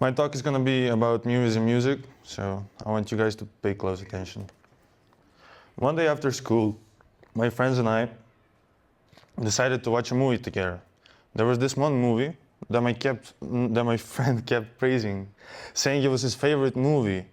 My talk is going to be about movies and music, so I want you guys to pay close attention. One day after school, my friends and I decided to watch a movie together. There was this one movie that my friend kept praising, saying it was his favorite movie,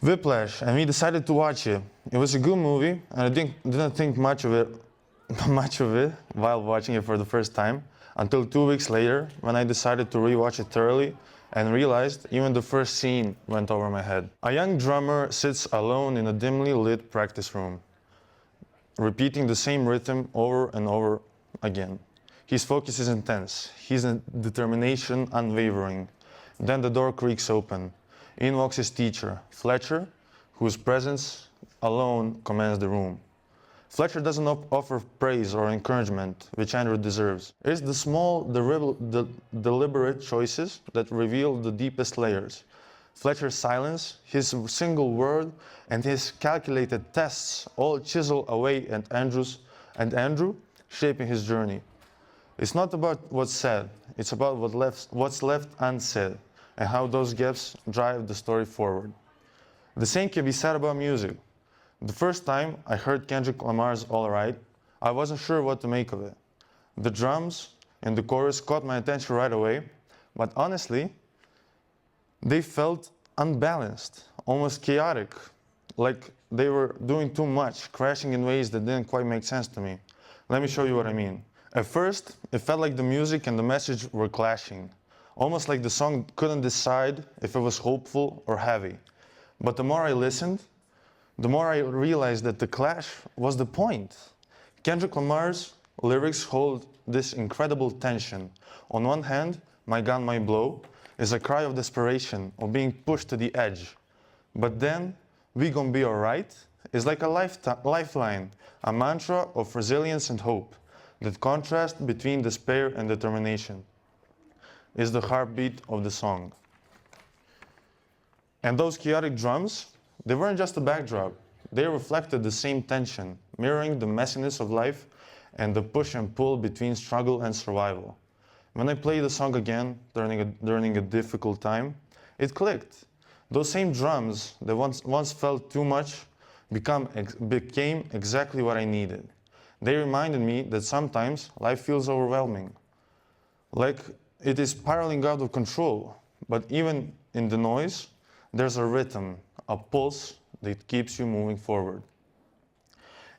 Whiplash, and we decided to watch it. It was a good movie, and I didn't think much of it while watching it for the first time, until 2 weeks later, when I decided to rewatch it thoroughly and realized even the first scene went over my head. A young drummer sits alone in a dimly lit practice room, repeating the same rhythm over and over again. His focus is intense, his determination unwavering. Then the door creaks open. In walks his teacher, Fletcher, whose presence alone commands the room. Fletcher doesn't offer praise or encouragement, which Andrew deserves. It's the small, deliberate choices that reveal the deepest layers. Fletcher's silence, his single word, and his calculated tests all chisel away at Andrew, shaping his journey. It's not about what's said, it's about what's left unsaid, and how those gaps drive the story forward. The same can be said about music. The first time I heard Kendrick Lamar's All Right, I wasn't sure what to make of it. The drums and the chorus caught my attention right away, but honestly, they felt unbalanced, almost chaotic, like they were doing too much, crashing in ways that didn't quite make sense to me. Let me show you what I mean. At first, it felt like the music and the message were clashing, almost like the song couldn't decide if it was hopeful or heavy. But the more I listened, the more I realized that the clash was the point. Kendrick Lamar's lyrics hold this incredible tension. On one hand, "My gun, my blow" is a cry of desperation, of being pushed to the edge. But then, "We gon' be alright" is like a lifeline, a mantra of resilience and hope. That contrast between despair and determination is the heartbeat of the song. And those chaotic drums, they weren't just a backdrop. They reflected the same tension, mirroring the messiness of life and the push and pull between struggle and survival. When I played the song again during a difficult time, it clicked. Those same drums that once felt too much became exactly what I needed. They reminded me that sometimes life feels overwhelming, like it is spiraling out of control. But even in the noise, there's a rhythm, a pulse that keeps you moving forward.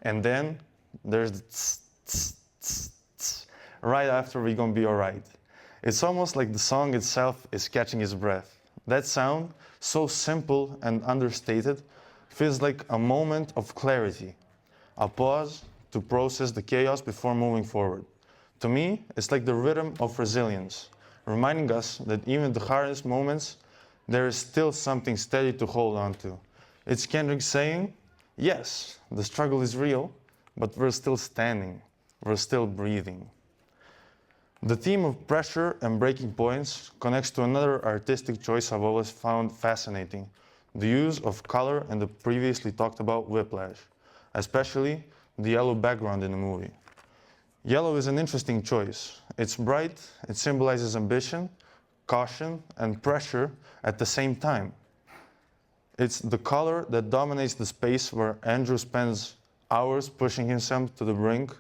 And then there's the tss, tss, tss, tss, right after "We gon' be alright." It's almost like the song itself is catching its breath. That sound, so simple and understated, feels like a moment of clarity, a pause to process the chaos before moving forward. To me, it's like the rhythm of resilience, reminding us that even the hardest moments, there is still something steady to hold on to. It's Kendrick saying, yes, the struggle is real, but we're still standing, we're still breathing. The theme of pressure and breaking points connects to another artistic choice I've always found fascinating, the use of color and the previously talked about Whiplash, especially the yellow background in the movie. Yellow is an interesting choice. It's bright, it symbolizes ambition, caution, and pressure at the same time. It's the color that dominates the space where Andrew spends hours pushing himself to the brink.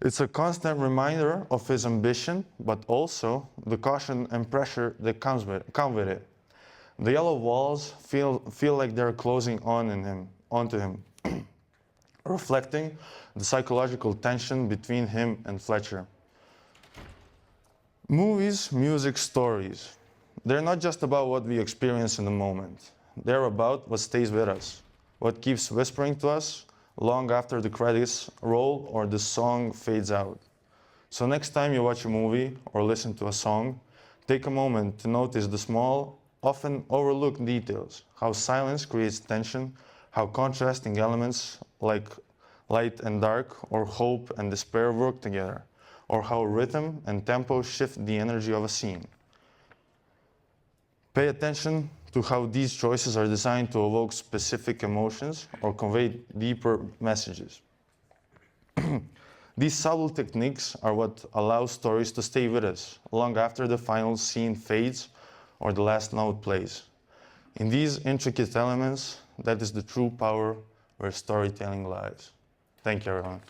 It's a constant reminder of his ambition, but also the caution and pressure that come with it. The yellow walls feel like they're closing onto him, reflecting the psychological tension between him and Fletcher. Movies, music, stories. They're not just about what we experience in the moment. They're about what stays with us, what keeps whispering to us long after the credits roll or the song fades out. So next time you watch a movie or listen to a song, take a moment to notice the small, often overlooked details, how silence creates tension, how contrasting elements like light and dark or hope and despair work together, or how rhythm and tempo shift the energy of a scene. Pay attention to how these choices are designed to evoke specific emotions or convey deeper messages. These subtle techniques are what allow stories to stay with us long after the final scene fades or the last note plays. In these intricate elements, that is the true power where storytelling lies. Thank you, everyone.